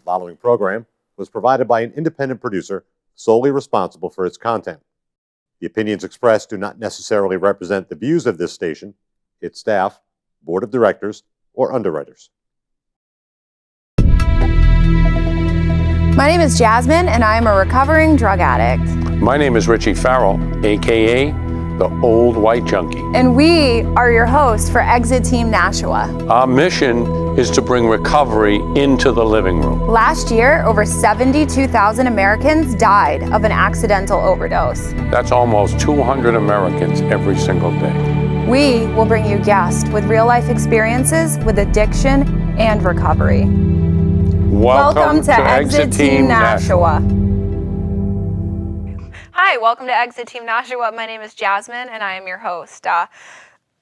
following program was provided by an independent producer solely responsible for its content. The opinions expressed do not necessarily represent the views of this station, its staff, board of directors, or underwriters. My name is Jasmine, and I am a recovering drug addict. My name is Richie Farrell, aka the Old White Junkie. And we are your hosts for Exit Team Nashua. Our mission is to bring recovery into the living room. Last year, over 72,000 Americans died of an accidental overdose. That's almost 200 Americans every single day. We will bring you guests with real-life experiences with addiction and recovery. Welcome to Exit Team Nashua. Hi, welcome to Exit Team Nashua. My name is Jasmine, and I am your host.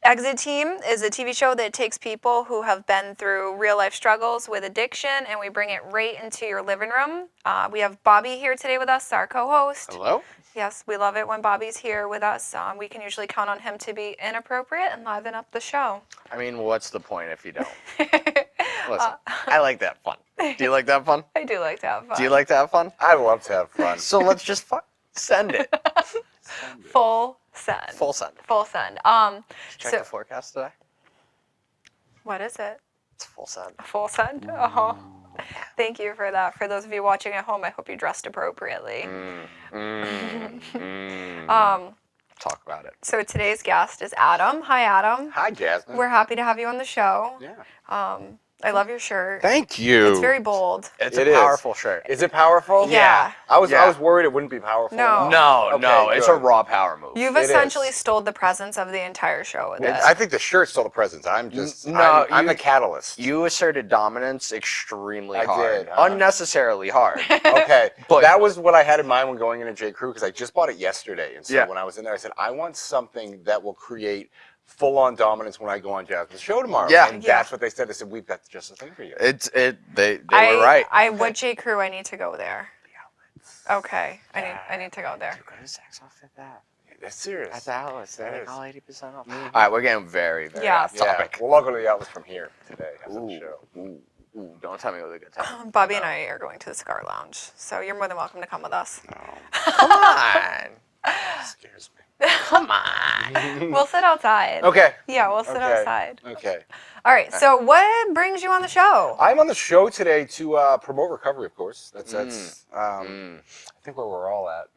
Exit Team is a TV show that takes people who have been through real-life struggles with addiction, and we bring it right into your living room. We have Bobby here today with us, our co-host. Hello. Yes, we love it when Bobby's here with us. We can usually count on him to be inappropriate and liven up the show. I mean, what's the point if you don't? Listen, I like that fun. Do you like that fun? I do like to have fun. Do you like to have fun? I love to have fun. So let's just send it. Full send. Full send. Full send. Check the forecast today. What is it? It's full send. Full send? Oh. Thank you for that. For those of you watching at home, I hope you dressed appropriately. Talk about it. So today's guest is Adam. Hi, Adam. Hi, Jasmine. We're happy to have you on the show. Yeah. I love your shirt. Thank you. It's very bold. It's a powerful shirt. Is it powerful? Yeah. I was worried it wouldn't be powerful. No. No, it's a good. raw power move. You've essentially stole the presence of the entire show with it. I think the shirt stole the presents. I'm the catalyst. You asserted dominance extremely I hard. did, huh? Unnecessarily hard. Okay, But- that was what I had in mind when going into J. Crew, because I just bought it yesterday. And so Yeah. when I was in there, I said, I want something that will create full-on dominance when I go on Jasmine's show tomorrow. Yeah. And that's what they said. They said, we've got just the thing for you. They were right. What J. Crew, I need to go there. Okay, I need to go there. Go to sex outfit that. That's serious. At the outlets, That they're is. all 80% off. All right, we're getting very, very Yeah. off topic. Well, I'll go to the outlets from here today after the show. Ooh, don't tell me what a good time. Bobby and I are going to the Cigar Lounge, so you're more than welcome to come with us. Come on. Scares me. Come on. We'll sit outside. Okay. Yeah, we'll sit outside. Okay. All right, so what brings you on the show? I'm on the show today to promote recovery, of course. That's I think where we're all at.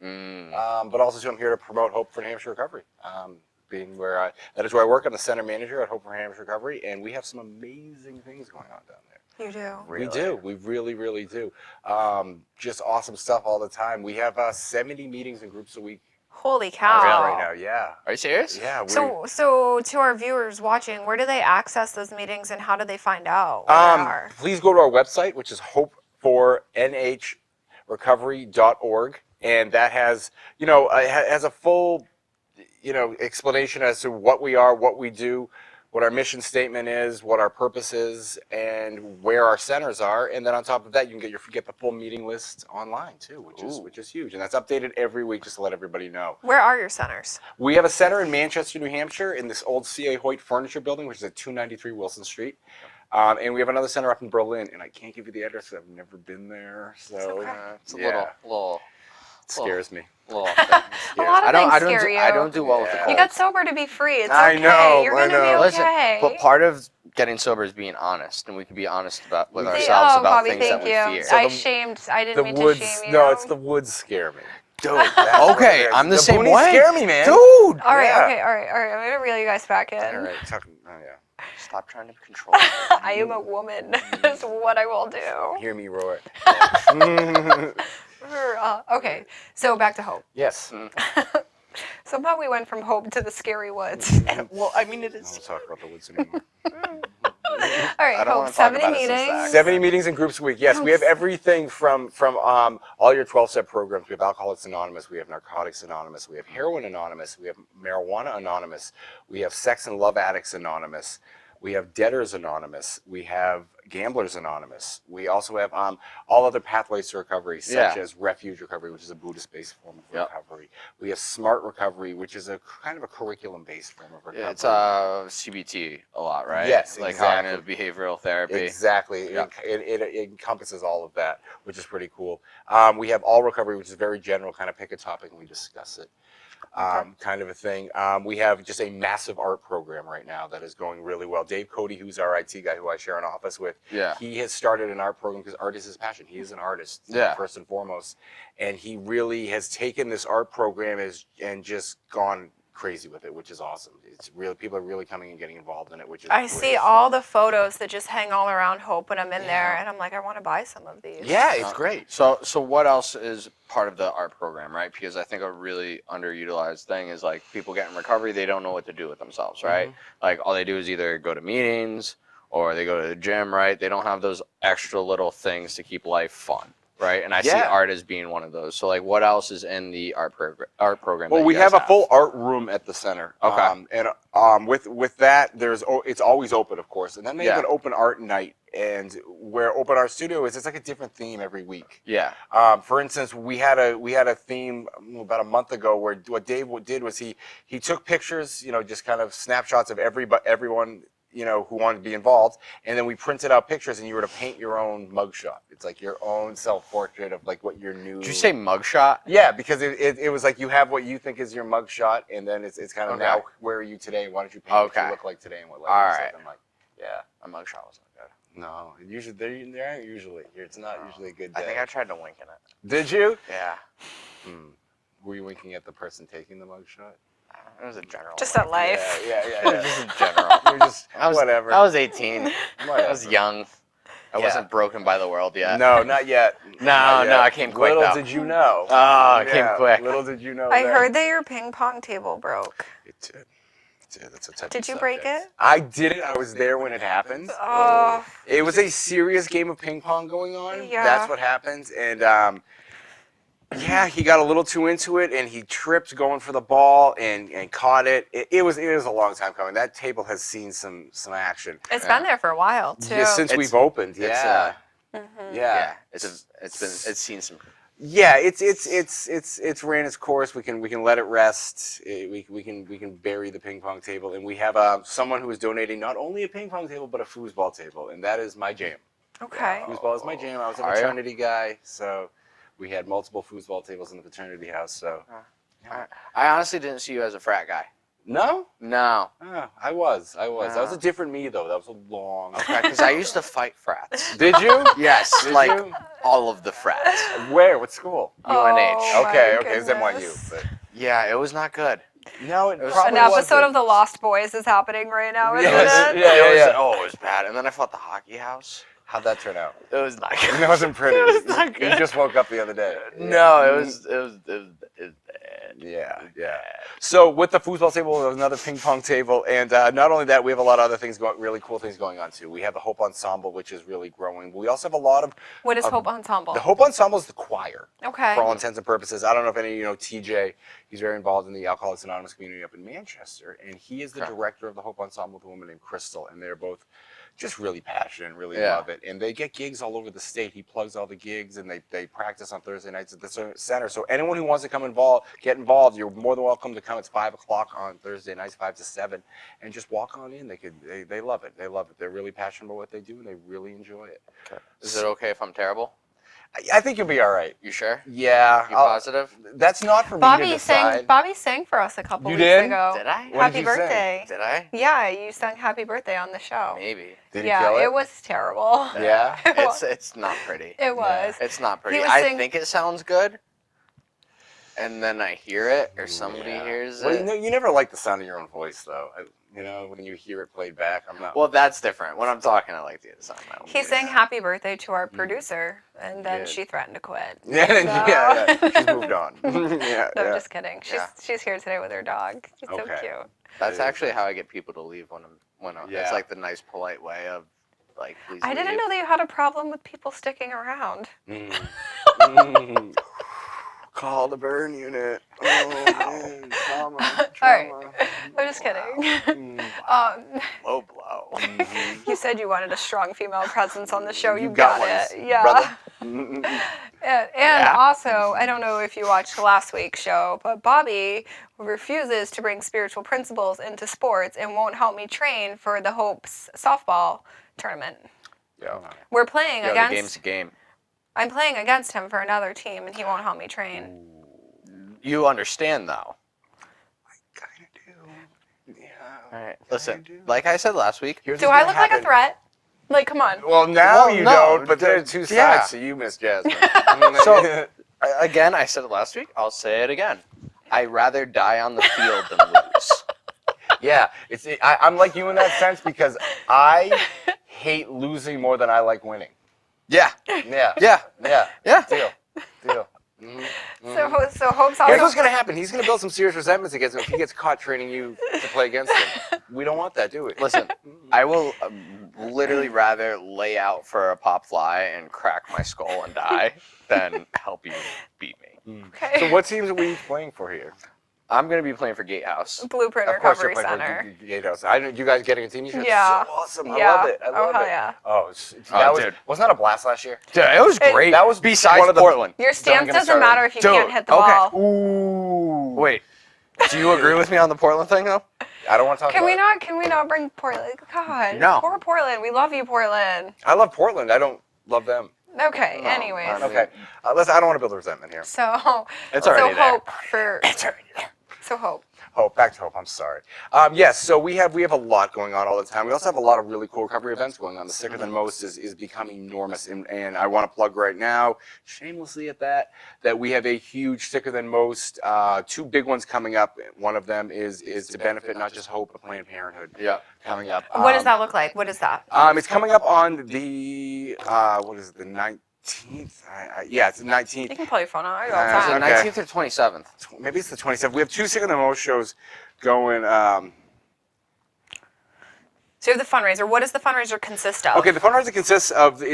But also, I'm here to promote Hope for New Hampshire Recovery. Being where that is where I work. I'm the center manager at Hope for New Hampshire Recovery, and we have some amazing things going on down there. You do. Really? We do. We really, really do. Just awesome stuff all the time. We have 70 meetings and groups a week. Holy cow. Right now, yeah. Are you serious? Yeah. So to our viewers watching, where do they access those meetings and how do they find out where they are? Please go to our website, which is hopefornhrecovery.org, and that has, has a full, explanation as to what we are, what we do, what our mission statement is, what our purpose is, and where our centers are. And then on top of that, you can get the full meeting list online too, which is huge. And that's updated every week just to let everybody know. Where are your centers? We have a center in Manchester, New Hampshire, in this old C.A. Hoyt furniture building, which is at 293 Wilson Street. And we have another center up in Berlin, and I can't give you the address because I've never been there. So It's a little scares me. A lot of things scare you. I don't do well with the cold. You got sober to be free. It's okay. I know, You're I going to be know. okay. Listen, but part of getting sober is being honest, and we can be honest with ourselves about Bobby, things thank that you. we fear. I didn't mean woods, to shame you. No, it's the woods scare me. Dude, okay, I'm the same boonies way. Scare me, man. Dude. All right. I'm going to reel you guys back in. All right, yeah. Stop trying to control me. I am a woman. That's what I will do. Hear me roar. Okay, so back to Hope. Yes. Somehow we went from Hope to the scary woods. Well, I mean, it I is. don't talk about the woods anymore. All right, I don't Hope, wanna talk 70 about it since meetings. that. 70 meetings and groups a week. Yes, we have everything from all your 12-step programs. We have Alcoholics Anonymous. We have Narcotics Anonymous. We have Heroin Anonymous. We have Marijuana Anonymous. We have Sex and Love Addicts Anonymous. We have Debtors Anonymous. We have Gamblers Anonymous. We also have all other pathways to recovery, such as Refuge Recovery, which is a Buddhist-based form of recovery. We have Smart Recovery, which is a kind of a curriculum-based form of recovery. Yeah, it's CBT a lot, right? Yes, like exactly. cognitive behavioral therapy. Exactly. Yep. It encompasses all of that, which is pretty cool. We have All Recovery, which is very general, kind of pick a topic and we discuss it. Kind of a thing. We have just a massive art program right now that is going really well. Dave Cody, who's our IT guy who I share an office with, he has started an art program because art is his passion. He is an artist, first and foremost. And he really has taken this art program and just gone crazy with it, which is awesome. It's really, people are really coming and getting involved in it, which is I see all the photos that just hang all around Hope when I'm in there, and I'm like, I want to buy some of these. Yeah, it's great. So what else is part of the art program, right? Because I think a really underutilized thing is like people get in recovery, they don't know what to do with themselves, right? Like all they do is either go to meetings or they go to the gym, right? They don't have those extra little things to keep life fun. Right, and I see art as being one of those. So, like, what else is in the art program? Well, we have a full art room at the center. Okay. And with that, it's always open, of course. And then they have an open art night, and where Open Art Studio is, it's like a different theme every week. Yeah. For instance, we had a theme about a month ago where what Dave did was he took pictures, just kind of snapshots of everyone. Who wanted to be involved, and then we printed out pictures, and you were to paint your own mugshot. It's like your own self-portrait of like what your new. Did you say mugshot? Yeah, because it was like you have what you think is your mugshot, and then it's kind of now where are you today? Why don't you paint what you look like today and what life is like? I'm like, my mugshot wasn't good. No, usually they aren't usually. It's not usually a good day. I think I tried to wink in it. Did you? Yeah. Were you winking at the person taking the mugshot? It was a general. Just at life. Yeah. Just in general. You're just whatever. I was 18. Whatever. I was young. I wasn't broken by the world yet. No, not yet. No, I came quick. Little did you know. Oh, I came quick. Little did you know. I heard that your ping pong table broke. It did. That's a touchy Did you subject. break it? I didn't. I was there when it happened. Oh. It was a serious game of ping pong going on. Yeah. That's what happened. And he got a little too into it, and he tripped going for the ball and caught it. It was a long time coming. That table has seen some action. It's been there for a while too. Yeah, since we've opened. Yeah. It's seen some. Yeah, it's ran its course. We can let it rest. We can bury the ping pong table, and we have someone who is donating not only a ping pong table but a foosball table, and that is my jam. Okay. Foosball is my jam. I was a fraternity guy, so we had multiple foosball tables in the fraternity house. So I honestly didn't see you as a frat guy. No. No. Oh, I was. That was a different me though. That was a long. Okay, because I used to fight frats. Did you? Yes, Did like you? all of the frats. Where? What school? UNH. Oh, Okay, my it's NYU. goodness. But Yeah, it was not good. no, it was probably An episode wasn't. of The Lost Boys is happening right now, isn't Yes. it? Yeah. Oh, it was bad. And then I fought the hockey house. How'd that turn out? It was not good. It wasn't pretty. It was not good. You just woke up the other day. No, it was bad. Yeah. So with the foosball table, there's another ping pong table, and not only that, we have a lot of other things really cool things going on too. We have the Hope Ensemble, which is really growing. We also have a lot of What is Hope Ensemble? the Hope Ensemble is the choir. Okay. For all intents and purposes. I don't know if any TJ. He's very involved in the Alcoholics Anonymous community up in Manchester, and he is the director of the Hope Ensemble with a woman named Crystal, and they're both just really passionate and really love it. And they get gigs all over the state. He plugs all the gigs, and they practice on Thursday nights at the center. So anyone who wants to get involved, you're more than welcome to come. It's 5 o'clock on Thursday nights, 5 to 7, and just walk on in. They love it. They love it. They're really passionate about what they do, and they really enjoy it. Okay. Is it okay if I'm terrible? I think you'll be all right. You sure? Yeah. You positive? That's not for me to decide. Bobby sang for us a couple weeks did? ago. Did I? What Happy did you sing? birthday. Did I? Yeah, you sang Happy Birthday on the show. Maybe. Did he kill it was terrible. Yeah. It's not pretty. It was. It's not pretty. He was I think it sounds good, and then I hear it, or somebody hears Well, it. you never like the sound of your own voice, though. When you hear it played back, I'm not. Well, that's different. When I'm talking, I like the sound of my own He voice. sang Happy Birthday to our producer, and then she threatened to quit. yeah, she's moved on. No, I'm just kidding. She's here today with her dog. She's so Okay. cute. That's actually how I get people to leave when I'm. Yeah. It's like the nice, polite way of, like, please I didn't leave. know that you had a problem with people sticking around. Call the burn unit. Oh, man. Trauma. All right. Trauma. I'm just kidding. Low blow. You said you wanted a strong female presence on the show. You got it. one, Yeah. brother. And also, I don't know if you watched last week's show, but Bobby refuses to bring spiritual principles into sports and won't help me train for the Hopes softball tournament. Yeah. We're playing The against. game's a game. I'm playing against him for another team, and he won't help me train. You understand, though. Kind of do. Yeah. All right. Listen, like I said last week, Here's Do what's I gonna look like a happen. threat? Like, come on. Well, now Well, you no, don't, but there are two sides yeah. to you, Miss Jasmine. So- again, I said it last week. I'll say it again. I'd rather die on the field than lose. yeah, I'm like you in that sense because I hate losing more than I like winning. Yeah. Yeah. Yeah. Yeah. Yeah. Deal. So Hope's Here's what's also. gonna happen. He's gonna build some serious resentments against him if he gets caught training you to play against him. We don't want that, do we? Listen, I will literally rather lay out for a pop fly and crack my skull and die than help you beat me. Okay. So what teams are we playing for here? I'm going to be playing for Gatehouse. Blueprint Of course you're Recovery playing Center. for Gatehouse. I know you guys getting a team. Yeah. So awesome. I Yeah. love it. I love hell it. yeah. Oh, Dude. wasn't that a blast last year? Dude, it was It- great. that was besides one of the- Portland. Your stance gonna doesn't start matter if you Dude, can't hit the okay. ball. Ooh. Wait, do you agree with me on the Portland thing, though? I don't want to talk Can about we it. not? Can we not bring Portland? God. No. Poor Portland. We love you, Portland. I love Portland. I don't love them. Okay. No, anyways. Okay. Listen, I don't want to build a resentment here. So. It's so already there. Hope for. It's already there. So Hope. Hope, back to Hope. I'm sorry. Yes, so we have a lot going on all the time. We also have a lot of really cool recovery events going on. The Sicker Than Most is becoming enormous, and I want to plug right now, shamelessly at that we have a huge Sicker Than Most. Two big ones coming up. One of them is to benefit not just Hope but Planned Parenthood. Yeah, coming up. What does that look like? What is that? It's coming up on the what is it? The 19th. Yeah, it's the 19th. You can pull your phone out. Is You're it outside. okay. 19th or 27th? Maybe it's the 27th. We have two Sicker Than Most shows going. So you have the fundraiser. What does the fundraiser consist of? Okay, the fundraiser consists of the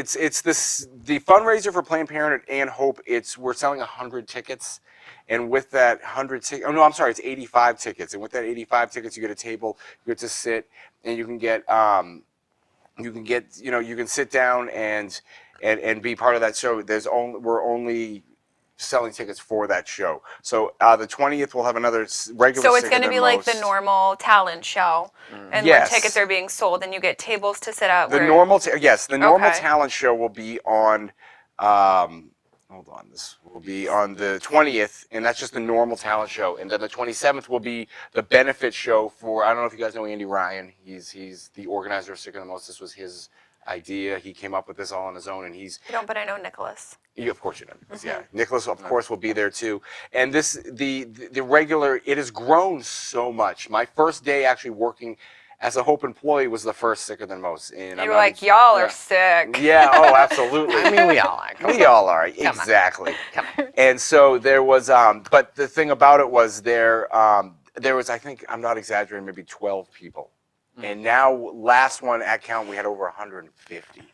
fundraiser for Planned Parenthood and Hope. We're selling 100 tickets, and with that 100 tickets, it's 85 tickets, and with that 85 tickets, you get a table, you get to sit, and you can sit down and be part of that show. We're only selling tickets for that show. So the 20th we'll have another regular. So it's Sicker going to Than be like the Most. normal talent show, and Yes. when tickets are being sold, and you get tables to sit at. The where- normal Okay. talent show will be on. Hold on, this will be on the 20th, and that's just the normal talent show. And then the 27th will be the benefit show for. I don't know if you guys know Andy Ryan. He's the organizer of Sicker Than Most. This was his idea. He came up with this all on his own, and I don't, but I know Nicholas. of course you know. Yeah, Nicholas of course will be there too. And the regular, it has grown so much. My first day actually working as a Hope employee was the first Sicker Than Most. And You were like, y'all are sick. Yeah. Oh, absolutely. I mean, we all are. Come We on. all are, Come on. exactly. Come on. And so there was, but the thing about it was there was, I think, I'm not exaggerating, maybe 12 people. And now, last one at count, we had over 150. Wow.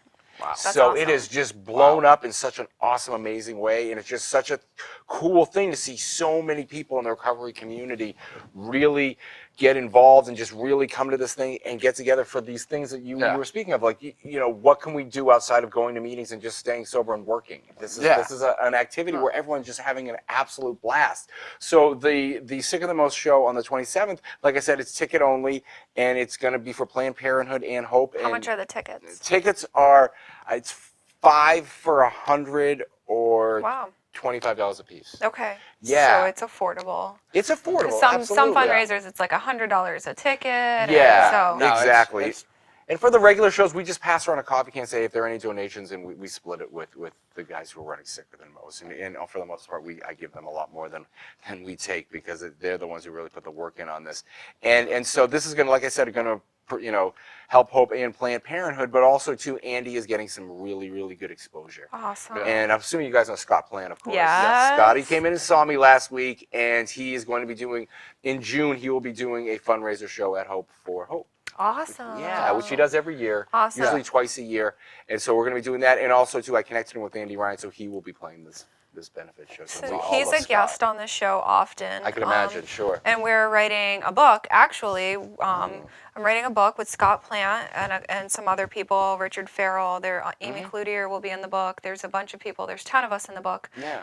That's So awesome. it has just blown up in such an awesome, amazing way. And it's just such a cool thing to see so many people in the recovery community really get involved and just really come to this thing and get together for these things that you were speaking of. Like, what can we do outside of going to meetings and just staying sober and working? This is an activity where everyone's just having an absolute blast. So the Sicker Than Most show on the 27th, like I said, it's ticket only, and it's going to be for Planned Parenthood and Hope. How much are the tickets? Tickets are, it's $5 for 100 or Wow. $25 a piece. Okay. Yeah. So it's affordable. It's affordable. Some absolutely. fundraisers it's like $100 a ticket. Yeah. So No, exactly. it's- And for the regular shows, we just pass around a coffee can, say if there are any donations, and we split it with the guys who are running Sicker Than Most. And for the most part, I give them a lot more than we take, because they're the ones who really put the work in on this. And so this is going to, like I said, going to help Hope and Planned Parenthood, but also too, Andy is getting some really, really good exposure. awesome. And I'm assuming you guys know Scott Plan, of course. Yes. Scotty came in and saw me last week, and he is going to be doing, in June, he will be doing a fundraiser show at Hope for Hope. Awesome. Yeah, which he does every year, Awesome. usually twice a year. And so we're going to be doing that. And also, too, I connected him with Andy Ryan, so he will be playing this this benefit show. So We all he's love a Scott. guest on the show often. I can imagine, sure. And we're writing a book, actually. I'm writing a book with Scott Plant and some other people, Richard Farrell, Amy Cloutier will be in the book. There's a bunch of people. There's 10 of us in the book. Yeah.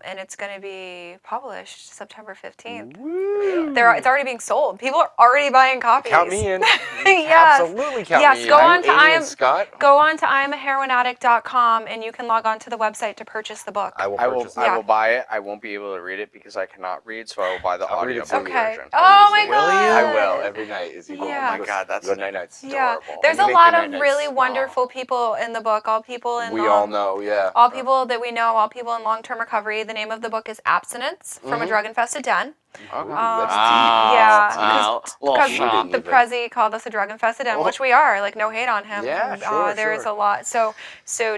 And it's going to be published September 15th. Woo. It's already being sold. People are already buying copies. Count me in. Yes. Absolutely count Yes, me in. go Are on you to Amy and Scott? Go on to IamAHeroinAddict.com and you can log on to the website to purchase the book. I will I will. purchase I Yeah. will buy it. I won't be able to read it because I cannot read, so I will buy the I'll read it audiobook to you. Okay. version. Oh my Will you? God. I will every night. As you go. Yeah. Oh my God, that's good night nights. Yeah, adorable. there's And a you lot make of good really nights. wonderful people in the book. All people in We all know, yeah. all people that we know, all people in long-term recovery. The name of the book is Abstinence from a Drug-Infested Den. Okay. That's Yeah, Wow. Little because shock. the Prezi called us a drug-infested den, which we are. Like, no hate on him. Yeah, sure, There's sure. a lot. So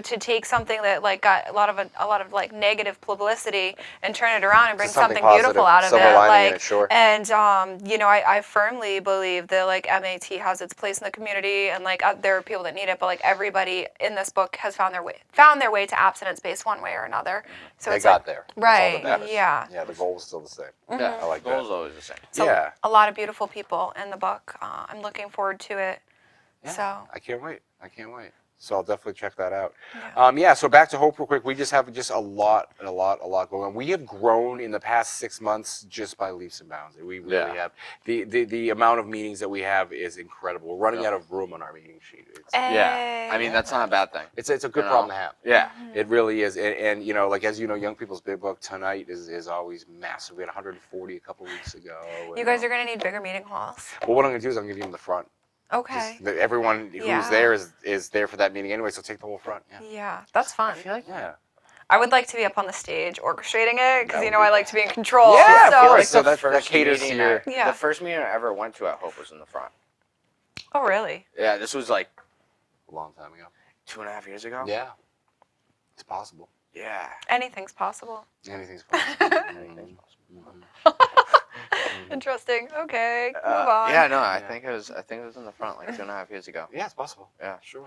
to take something that like got a lot of like negative publicity and turn it around and bring something something beautiful out of positive, it, silver lining in like, it, sure. and I firmly believe that like MAT has its place in the community, and like there are people that need it, but like everybody in this book has found their way to abstinence based one way or another. So They it's got like, there. That's all right, that matters. yeah. Yeah, the goal is still the same. Yeah, I like the goal's that. always the same. So Yeah. a lot of beautiful people in the book. I'm looking forward to it. Yeah, So I can't wait. So I'll definitely check that out. Yeah. So back to Hope real quick. We just have a lot going on. We have grown in the past 6 months just by leaps and bounds. We really have. The amount of meetings that we have is incredible. We're running out of room on our meeting sheet. Yeah, I mean that's not a bad thing. It's a good You problem know? to have. Yeah. It really is. And you know, like as you know, Young People's Big Book tonight is always massive. We had 140 a couple weeks ago. you guys are gonna need bigger meeting halls. Well, what I'm gonna do is I'm gonna give you them the front. Okay. Everyone who's Yeah. there is there for that meeting anyway, so take the whole front. Yeah. Yeah, that's fun. Yeah. I would like to be up on the stage orchestrating it because That you know would I be like to be in control. Yeah, so, of course. So the that first caters to meeting your. Yeah. The first meeting I ever went to at Hope was in the front. Oh really? Yeah, this was like A long time ago. 2.5 years ago. Yeah. It's possible. Yeah. Anything's possible. Anything's possible. Anything's possible. Interesting. Okay, move on. Yeah, no, I think it was in the front like 2.5 years ago. Yeah, it's possible. Yeah. Sure.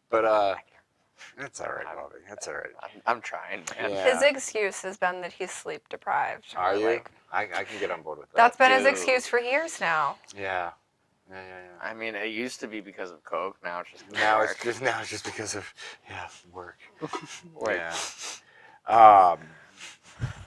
But that's all right, Bobby. That's all right. I'm trying, man. Yeah. His excuse has been that he's sleep deprived. Are you? Like, I can get on board with that. that's been his Dude. excuse for years now. Yeah. I mean, it used to be because of Coke. Now it's just Now work. it's just because of work. Work. Yeah.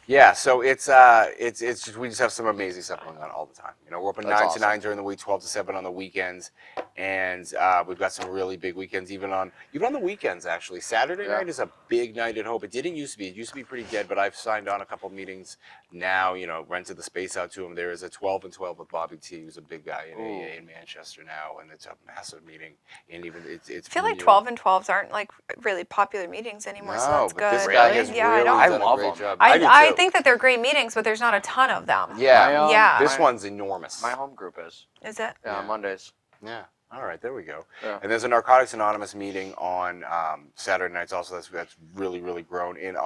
Yeah, so it's just, we just have some amazing stuff going on all the time. You know, we're open That's 9 awesome. to 9 during the week, 12 to 7 on the weekends, and we've got some really big weekends even on the weekends actually. Saturday Yeah. night is a big night at Hope. It didn't used to be. It used to be pretty dead, but I've signed on a couple meetings now. You know, rented the space out to him. There is a 12 and 12 with Bobby T, who's a big guy in Ooh. AA in Manchester now, and it's a massive meeting. And even it's I feel like really- 12 and 12s aren't like really popular meetings anymore, so No, that's but this good. guy Really? has Yeah, I really don't- I done a love great him. job. do I too. think that they're great meetings, but there's not a ton of them. Yeah, Yeah. this one's enormous. My home group is. Is it? Yeah, on Mondays. Yeah. All right, there we go. Yeah. And there's a Narcotics Anonymous meeting on Saturday nights also. That's really grown. And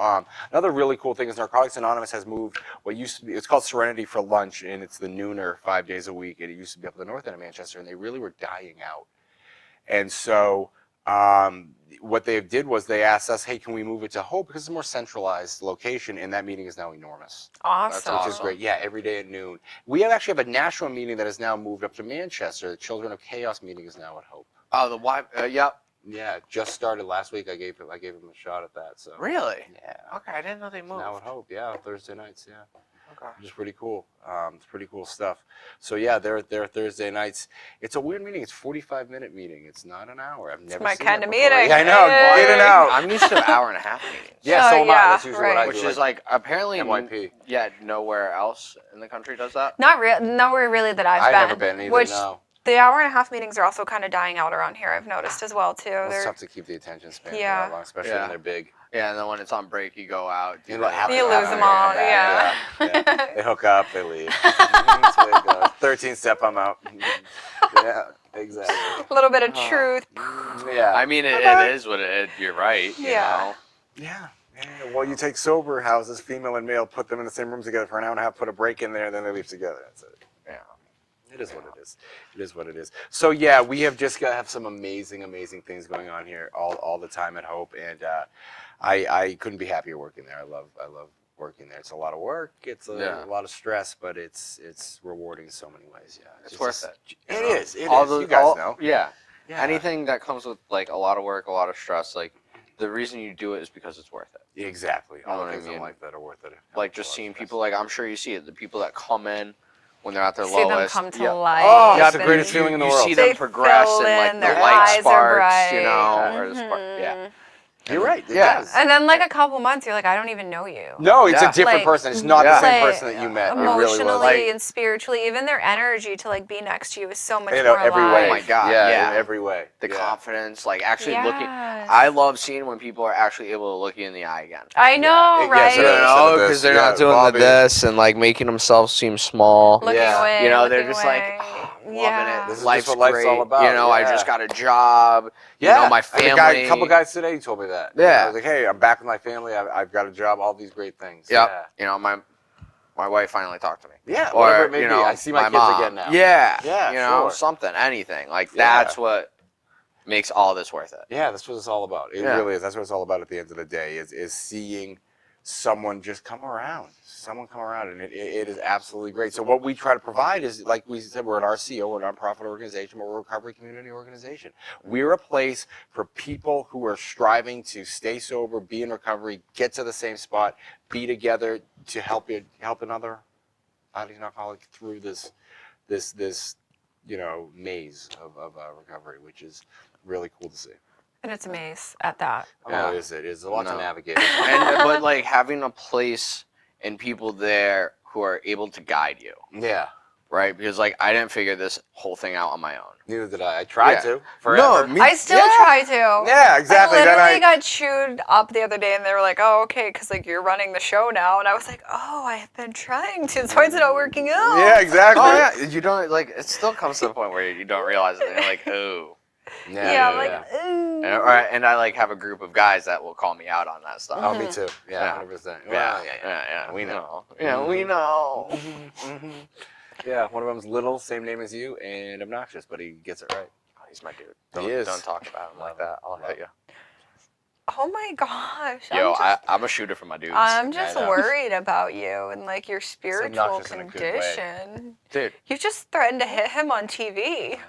another really cool thing is Narcotics Anonymous has moved what used to be, it's called Serenity for Lunch, and it's the nooner 5 days a week. And it used to be up at the north end of Manchester, and they really were dying out. And so what they did was they asked us, hey, can we move it to Hope? Because it's a more centralized location, and that meeting is now enormous. Awesome. Which is great. Yeah, every day at noon. We actually have a Nashua meeting that has now moved up to Manchester. The Children of Chaos meeting is now at Hope. Oh, the Y. Yep. Yeah, just started last week. I gave him a shot at that. So Really? yeah, Okay, I didn't know they it's moved. now at Hope. Yeah, Thursday nights. Yeah, Okay. which is pretty cool. It's pretty cool stuff. So yeah, they're Thursday nights. It's a weird meeting. It's 45-minute meeting. It's not an hour. I've never my seen kind that of before. meeting. Yeah, I know. Hey. Get it out. I'm used to hour-and-a-half meetings. Yeah, Oh, so am I. yeah, That's usually what I right. do. Which is like apparently NYP. Yeah, nowhere else in the country does that. Nowhere really that I've I've been. never been either. Which No. the hour-and-a-half meetings are also kind of dying out around here. I've noticed as well too. Well, it's They're- tough to keep the attention span Yeah. for that long, especially Yeah. when they're big. Yeah, and then when it's on break, you go out. You know, half You an lose hour, them come all, back, yeah. They hook up, they leave. That's the way it goes. 13 step, I'm out. Yeah, exactly. a little bit of truth. Yeah. I mean, it is what it is. You're right. You Yeah. know? Yeah. Well, you take sober houses, female and male, put them in the same room together for an hour and a half, put a break in there, and then they leave together. That's it. Yeah. It is what it is. It is what it is. So yeah, we have just have some amazing things going on here all the time at Hope, and I couldn't be happier working there. I love working there. It's a lot of work. It's a lot of stress, but it's rewarding in so many ways. Yeah, It's worth it. It is. It All is. those- You guys all- know. Yeah. Yeah. Anything that comes with like a lot of work, a lot of stress, like the reason you do it is because it's worth it. Exactly. You know All what the I things in mean? life that are worth it. Like just seeing people, like I'm sure you see it, the people that come in when they're at their See them lowest. come to yeah. life. Oh, it's the and greatest feeling in the You world. see They them progress fill and like in, the their light eyes are sparks, you bright. know, or the spark. Yeah. Mhm. You're right. It Yeah. does. And then like a couple months, you're like, I don't even know you. No, it's Yeah. a different Like, person. It's not the yeah. same like, person that you met. It Emotionally really was. Like, and spiritually, even their energy to like be next to you is so much you know, more every alive. way. Oh my God, Yeah, yeah. in every way. The Yeah. confidence, like actually looking. Yes. I love seeing when people are actually able to look you in the eye again. I know, Yeah, right? so You Instead know, of this, because they're yeah, not doing Bobby. the this and like making themselves seem small. Looking Yeah. away. You know, they're looking just away. like loving Yeah. it. This is Life's just what life's great. all about, You know, I yeah. just got a job. Yeah, You know, my I had family. a couple guys today told me that. Yeah. I was like, hey, I'm back with my family. I've got a job. All these great things. Yep. Yeah. You know, my wife finally talked to me. Yeah. Or, Whatever it may you be. know, I see my kids mom. again now. Yeah. Yeah, You know, sure. something, anything. Like Yeah. that's what makes all this worth it. Yeah, that's what it's all about. It Yeah. really is. That's what it's all about at the end of the day is seeing someone just come around. Someone come around, and it is absolutely great. So what we try to provide is, like we said, we're an RCO, we're a nonprofit organization, we're a recovery community organization. We're a place for people who are striving to stay sober, be in recovery, get to the same spot, be together to help another body's alcoholic through this maze of recovery, which is really cool to see. And it's a maze at that. Yeah. Oh, it is a lot to No. navigate. But like having a place and people there who are able to guide you, Yeah, right? Because like I didn't figure this whole thing out on my own. neither did I. I tried Yeah. to forever. me- I still Yeah. try to. Yeah, exactly. I Then literally got chewed up the other day, and they were like, "Oh, okay, because like you're running the show now," and I was like, "Oh, I have been trying to. So it's not working out." Yeah, exactly. Oh yeah, you don't like. It still comes to the point where you don't realize it. And you're like, oh. Yeah, I'm like, ooh. And I like have a group of guys that will call me out on that stuff. Oh, me too. Yeah, Yeah. 100%. Yeah, Well, yeah, we know. Mhm. Yeah, we know. Mhm. Yeah, one of them's little, same name as you, and obnoxious, but he gets it right. Oh, he's my dude. He is. Don't talk about him like that. I'll hit you. Oh my gosh. Yo, I'm a shooter for my dudes. I'm just know. worried about you and like your spiritual obnoxious in a good way. condition. Dude. You just threatened to hit him on TV.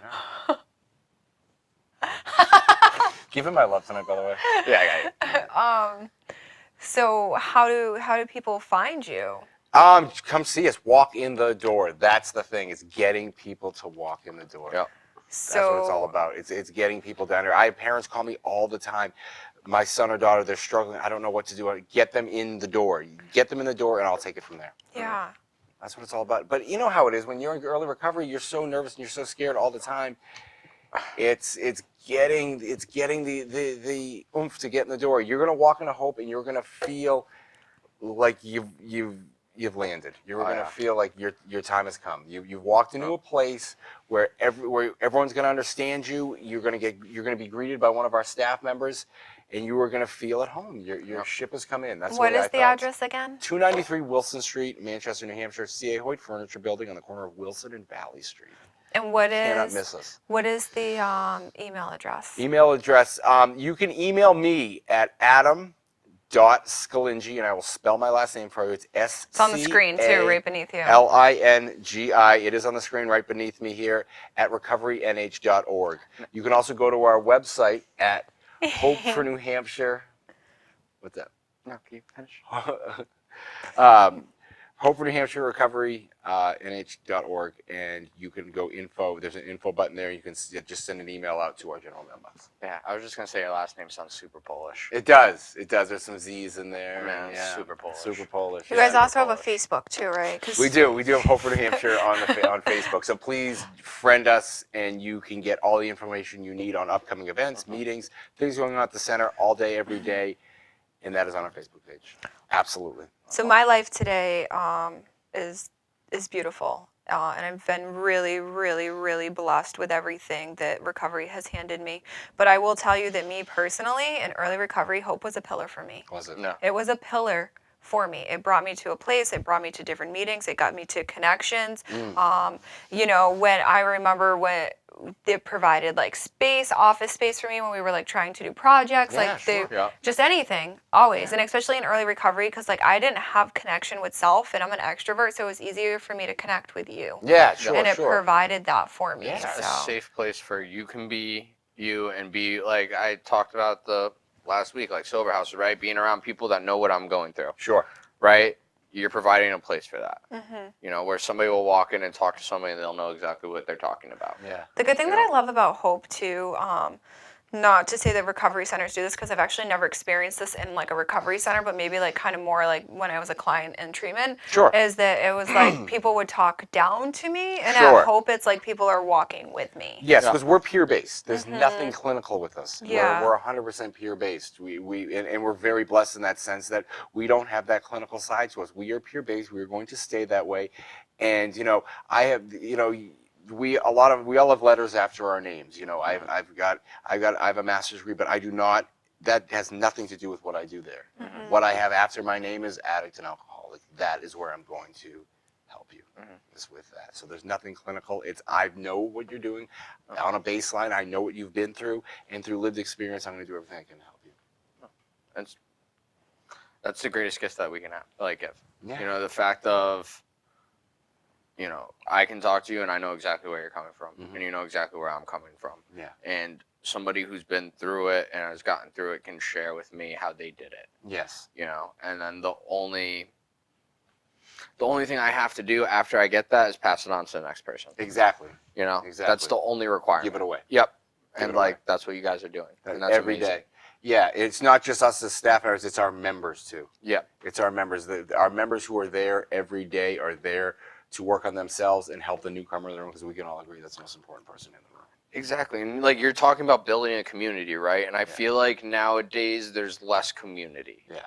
Give him my love tonight, by the way. Yeah, I got it. So how do people find you? Come see us. Walk in the door. That's the thing. It's getting people to walk in the door. Yep. That's what it's all about. It's getting people down there. I have parents call me all the time. My son or daughter, they're struggling. I don't know what to do. Get them in the door. Get them in the door, and I'll take it from there. Yeah. That's what it's all about. But you know how it is when you're in early recovery. You're so nervous and you're so scared all the time. It's getting the oomph to get in the door. You're gonna walk into Hope, and you're gonna feel like you've landed. You're gonna feel like your time has come. You've walked into a place where everyone's gonna understand you. You're gonna be greeted by one of our staff members, and you are gonna feel at home. Your ship has come in. That's What what is I the felt. address again? 293 Wilson Street, Manchester, New Hampshire. C.A. Hoyt Furniture Building on the corner of Wilson and Valley Street. And what Cannot is miss us. what is the email address? Email address. You can email me at adam.scalingi, and I will spell my last name for you. It's S. It's on the screen too, right beneath you. Lingi. It is on the screen right beneath me here at recoverynh.org. You can also go to our website at Hope for New Hampshire. What's that? No, can you finish? Hope for New Hampshire Recovery, nh.org, and you can go info. There's an info button there. You can just send an email out to our general mailbox. Yeah, I was just gonna say your last name sounds super Polish. It does. It does. There's some Z's in there. Man, it's super Polish. Super Polish. You guys yeah. also have a Facebook too, right? 'Cause We do. We do have Hope for New Hampshire on Facebook. So please friend us, and you can get all the information you need on upcoming events, meetings, things going on at the center all day, every day, and that is on our Facebook page. Absolutely. So my life today is beautiful, and I've been really, really, really blessed with everything that recovery has handed me. But I will tell you that me personally, in early recovery, Hope was a pillar for me. Was it? No. It was a pillar for me. It brought me to a place, it brought me to different meetings, it got me to connections. You know, when I remember when they provided like space, office space for me when we were like trying to do projects, Yeah, like sure. Yeah. just anything, always. And especially in early recovery, because like I didn't have connection with self and I'm an extrovert, so it was easier for me to connect with you. Yeah, sure, And it sure. provided that for me. Yeah. A So safe place for you can be you and be like I talked about the last week, like sober house, right? Being around people that know what I'm going through, Sure. right? You're providing a place for that. You know, where somebody will walk in and talk to somebody and they'll know exactly what they're talking about. Yeah. the good thing that I love about Hope too, not to say that recovery centers do this because I've actually never experienced this in like a recovery center, but maybe like kind of more like when I was a client in treatment, Sure. is that it was like people would talk down to me, and Sure. at Hope it's like people are walking with me. Yes, Yeah. because we're peer-based. There's nothing clinical with us. Yeah. We're 100% peer-based. And we're very blessed in that sense that we don't have that clinical side to us. We are peer-based. We are going to stay that way. And, you know, I have, you know, we all have letters after our names. You know, I have a master's degree, but I do not. That has nothing to do with what I do there. What I have after my name is addict and alcoholic. That is where I'm going to help you is with that. So there's nothing clinical. It's I know what you're doing on a baseline. I know what you've been through, and through lived experience, I'm going to do everything I can to help you. That's the greatest gift that we can have, like give. Yeah. You know, the fact of, you know, I can talk to you and I know exactly where you're coming from, and you know exactly where I'm coming from. Yeah. And somebody who's been through it and has gotten through it can share with me how they did it. Yes. You know, and then the only thing I have to do after I get that is pass it on to the next person. Exactly. You know, Exactly. that's the only requirement. Give it away. Yep. Give And it away. like that's what you guys are doing. And that's every amazing. day. Yeah, it's not just us as staff members, it's our members too. Yep. It's our members. Our members who are there every day are there to work on themselves and help the newcomer in the room, because we can all agree that's the most important person in the room. Exactly. And like you're talking about building a community, right? And I feel like nowadays there's less community. Yeah.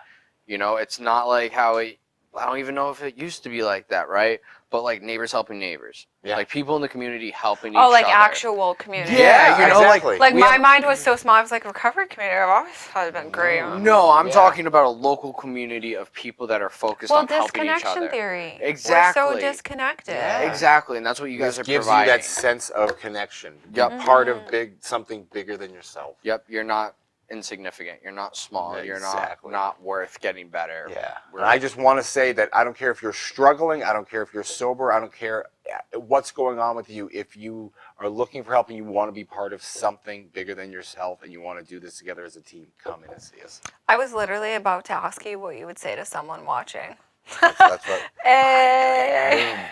You know, it's not like how I don't even know if it used to be like that, right? But like neighbors helping neighbors. Yeah. Like people in the community helping each Oh, like other. actual community. Yeah, you know, exactly. Like We my have- mind was so small. I was like, recovery community. I've always thought it'd been great. No, I'm Yeah. talking about a local community of people that are focused Well, on helping each disconnection other. theory. Exactly. We're so disconnected. Yeah. Exactly, and that's what you guys This are gives providing. you that sense of connection. Yep. Be part of something bigger than yourself. Yep, you're not insignificant. You're not small. Exactly. You're not worth getting better. Yeah. And I just want to say that I don't care if you're struggling, I don't care if you're sober, I don't care what's going on with you. If you are looking for help and you want to be part of something bigger than yourself and you want to do this together as a team, come in and see us. I was literally about to ask you what you would say to someone watching. That's what Hey.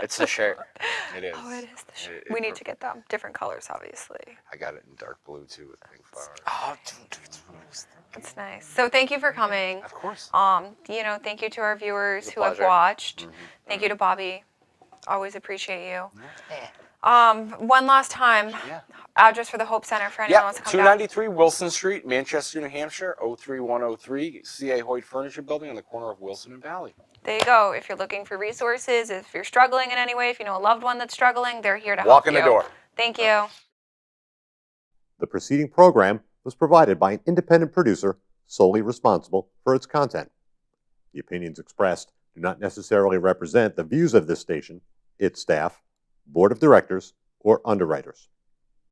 It's the shirt. it is. Oh, it is the shirt. It- We need to get them. Different colors, obviously. I got it in dark blue too with pink flowers. Oh, It's nice. So thank you for coming. Of course. You know, thank you to our viewers It's a who have pleasure. watched. Thank you to Bobby. Always appreciate you. One last time, Yeah. address for the Hope Center for anyone who Yeah, wants to come down. 293 Wilson Street, Manchester, New Hampshire, 03103, C.A. Hoyt Furniture Building on the corner of Wilson and Valley. There you go. If you're looking for resources, if you're struggling in any way, if you know a loved one that's struggling, they're here to help Walk in you. the door. Thank you. The preceding program was provided by an independent producer solely responsible for its content. The opinions expressed do not necessarily represent the views of this station, its staff, board of directors, or underwriters.